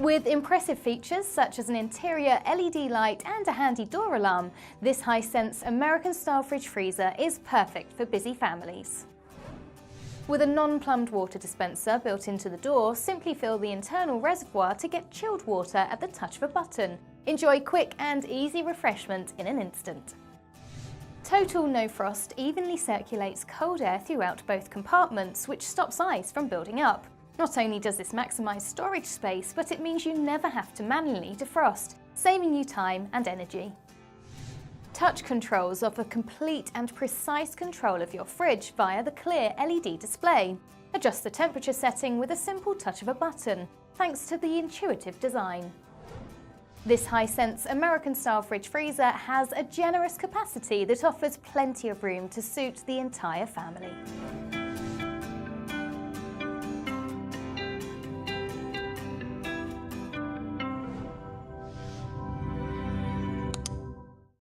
With impressive features such as an interior LED light and a handy door alarm, this Hisense American-style fridge freezer is perfect for busy families. With a non-plumbed water dispenser built into the door, simply fill the internal reservoir to get chilled water at the touch of a button. Enjoy quick and easy refreshment in an instant. Total No Frost evenly circulates cold air throughout both compartments, which stops ice from building up. Not only does this maximise storage space, but it means you never have to manually defrost, saving you time and energy. Touch controls offer complete and precise control of your fridge via the clear LED display. Adjust the temperature setting with a simple touch of a button, thanks to the intuitive design. This Hisense American-style fridge freezer has a generous capacity that offers plenty of room to suit the entire family.